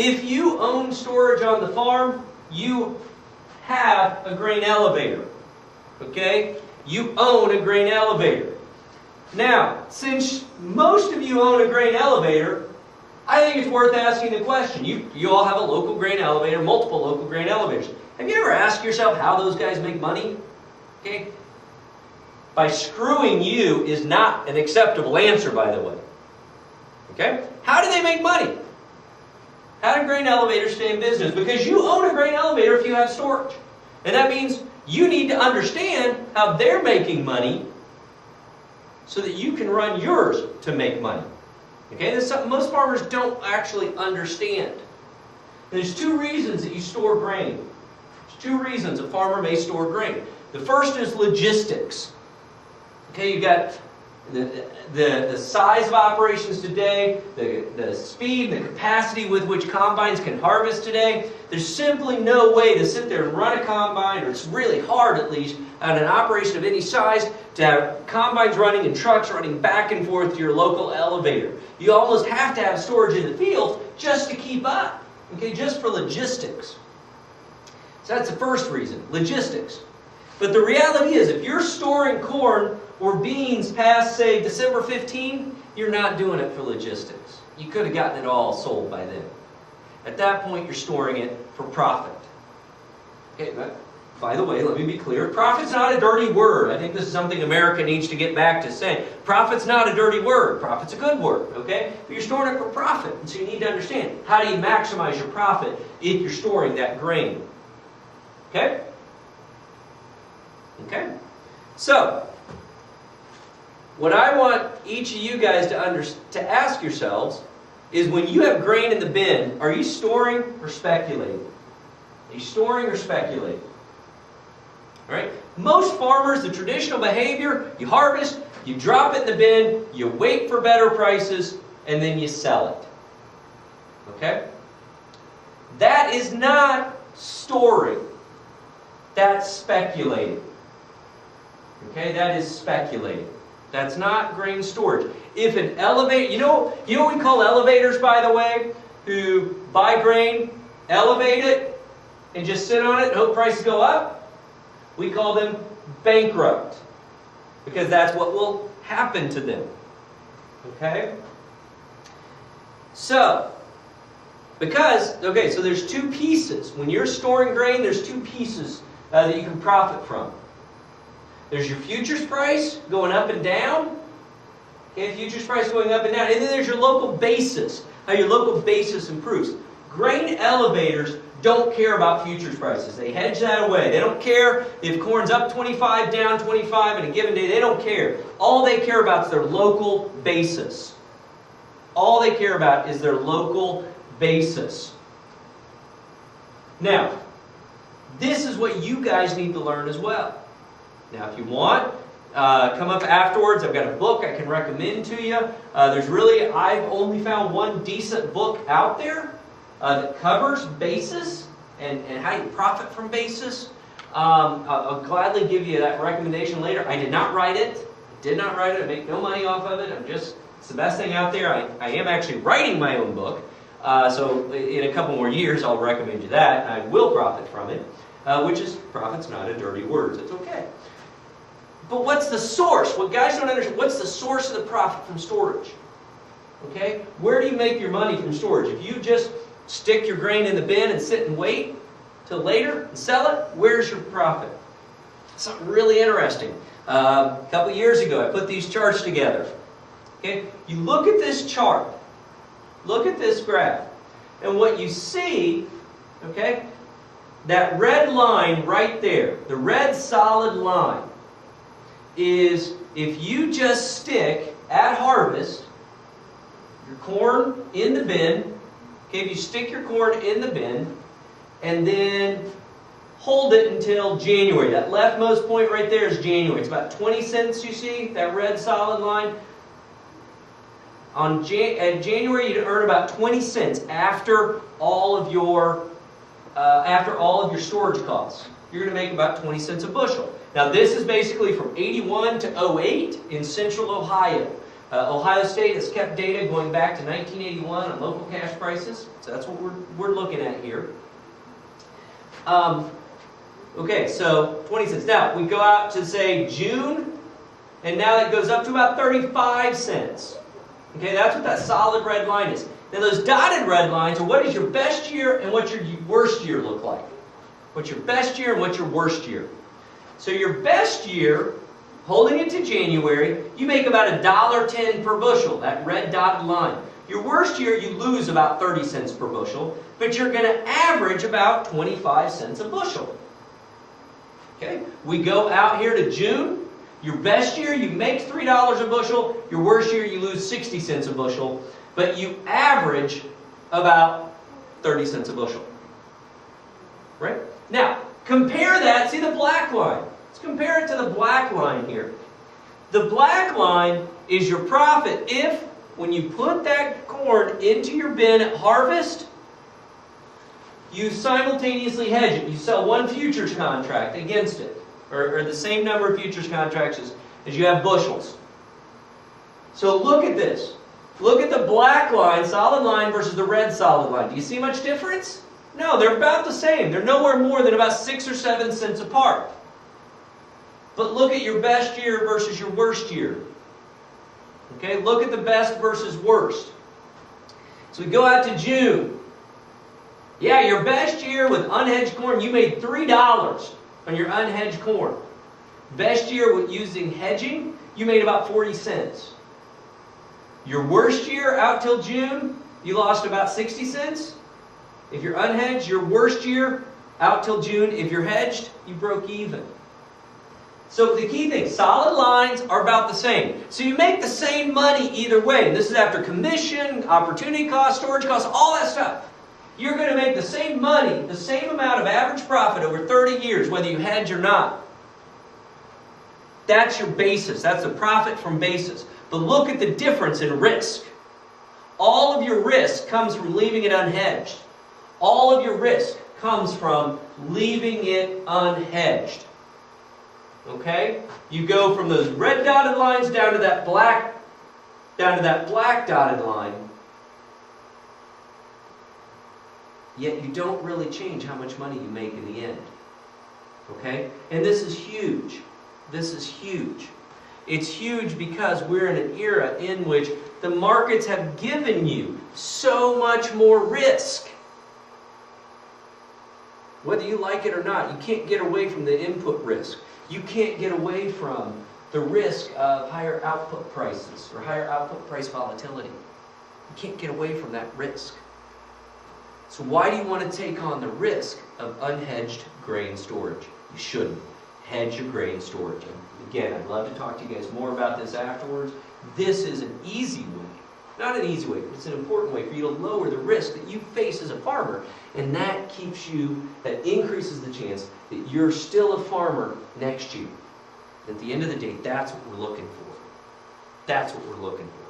If you own storage on the farm, you have a grain elevator. Okay? You own a grain elevator. Now, since most of you own a grain elevator, I think it's worth asking the question. You all have a local grain elevator, multiple local grain elevators. Have you ever asked yourself how those guys make money? Okay? By screwing you is not an acceptable answer, by the way. Okay? How do they make money? How do grain elevators stay in business? Because you own a grain elevator if you have storage. And that means you need to understand how they're making money so that you can run yours to make money. Okay? This is something most farmers don't actually understand. There's two reasons that you store grain. There's two reasons a farmer may store grain. The first is logistics. Okay, you've got the size of operations today, the speed, the capacity with which combines can harvest today. There's simply no way to sit there and run a combine, or it's really hard at least, on an operation of any size, to have combines running and trucks running back and forth to your local elevator. You almost have to have storage in the field just to keep up, okay, just for logistics. So that's the first reason, logistics. But the reality is, if you're storing corn or beans past, say, December 15, you're not doing it for logistics. You could have gotten it all sold by then. At that point, you're storing it for profit. Okay, but by the way, let me be clear. Profit's not a dirty word. I think this is something America needs to get back to saying. Profit's not a dirty word. Profit's a good word, okay? But you're storing it for profit. And so you need to understand, how do you maximize your profit if you're storing that grain? Okay? Okay? So, what I want each of you guys to ask yourselves is, when you have grain in the bin, are you storing or speculating? Are you storing or speculating? All right? Most farmers, the traditional behavior, you harvest, you drop it in the bin, you wait for better prices, and then you sell it. Okay? That is not storing. That's speculating. Okay? That is speculating. That's not grain storage. If an elevator, you know what we call elevators, by the way, who buy grain, elevate it, and just sit on it and hope prices go up? We call them bankrupt. Because that's what will happen to them. Okay? So there's two pieces. When you're storing grain, there's two pieces that you can profit from. There's your futures price going up and down. Okay, futures price going up and down. And then there's your local basis, how your local basis improves. Grain elevators don't care about futures prices. They hedge that away. They don't care if corn's up 25, down 25 in a given day. They don't care. All they care about is their local basis. All they care about is their local basis. Now, this is what you guys need to learn as well. Now, if you want, come up afterwards. I've got a book I can recommend to you. I've only found one decent book out there that covers basis and how you profit from basis. I'll gladly give you that recommendation later. I did not write it. I make no money off of it. It's the best thing out there. I am actually writing my own book. So in a couple more years, I'll recommend you that. I will profit from it, which is, profit's not a dirty word. It's okay. But what's the source? What guys don't understand, what's the source of the profit from storage? Okay? Where do you make your money from storage? If you just stick your grain in the bin and sit and wait till later and sell it, where's your profit? Something really interesting. A couple years ago, I put these charts together. Okay? You look at this chart. Look at this graph. And what you see, okay, that red line right there, the red solid line, is if you just stick at harvest your corn in the bin, okay, if you stick your corn in the bin and then hold it until January. That leftmost point right there is January. It's about 20 cents, you see, that red solid line. At January, you'd earn about 20 cents after all of your storage costs. You're going to make about 20 cents a bushel. Now, this is basically from 81 to 08 in central Ohio. Ohio State has kept data going back to 1981 on local cash prices, so that's what we're looking at here. Okay, so 20 cents. Now, we go out to, say, June, and now that goes up to about 35 cents. Okay, that's what that solid red line is. Now, those dotted red lines are what is your best year and what your worst year look like. What's your best year and what's your worst year. So your best year, holding it to January, you make about $1.10 per bushel, that red dotted line. Your worst year, you lose about 30 cents per bushel, but you're going to average about 25 cents a bushel. Okay, we go out here to June. Your best year, you make $3 a bushel. Your worst year, you lose 60 cents a bushel, but you average about 30 cents a bushel. Right? Now, compare that, see the black line. Let's compare it to the black line here. The black line is your profit if, when you put that corn into your bin at harvest, you simultaneously hedge it. You sell one futures contract against it, or the same number of futures contracts as you have bushels. So look at this. Look at the black line, solid line, versus the red solid line. Do you see much difference? No, they're about the same. They're nowhere more than about 6 or 7 cents apart. But look at your best year versus your worst year. Okay, look at the best versus worst. So we go out to June. Yeah, your best year with unhedged corn, you made $3 on your unhedged corn. Best year with using hedging, you made about 40 cents. Your worst year out till June, you lost about 60 cents. If you're unhedged, your worst year out till June, if you're hedged, you broke even. So the key thing, solid lines are about the same. So you make the same money either way. This is after commission, opportunity cost, storage costs, all that stuff. You're going to make the same money, the same amount of average profit over 30 years, whether you hedge or not. That's your basis. That's the profit from basis. But look at the difference in risk. All of your risk comes from leaving it unhedged. All of your risk comes from leaving it unhedged. Okay? You go from those red dotted lines down to that black dotted line. Yet you don't really change how much money you make in the end. Okay? And this is huge. This is huge. It's huge because we're in an era in which the markets have given you so much more risk. Whether you like it or not, you can't get away from the input risk. You can't get away from the risk of higher output prices or higher output price volatility. You can't get away from that risk. So why do you want to take on the risk of unhedged grain storage? You shouldn't. Hedge your grain storage. And again, I'd love to talk to you guys more about this afterwards. This is an easy way. Not an easy way, but it's an important way for you to lower the risk that you face as a farmer. And that increases the chance that you're still a farmer next year. At the end of the day, that's what we're looking for. That's what we're looking for.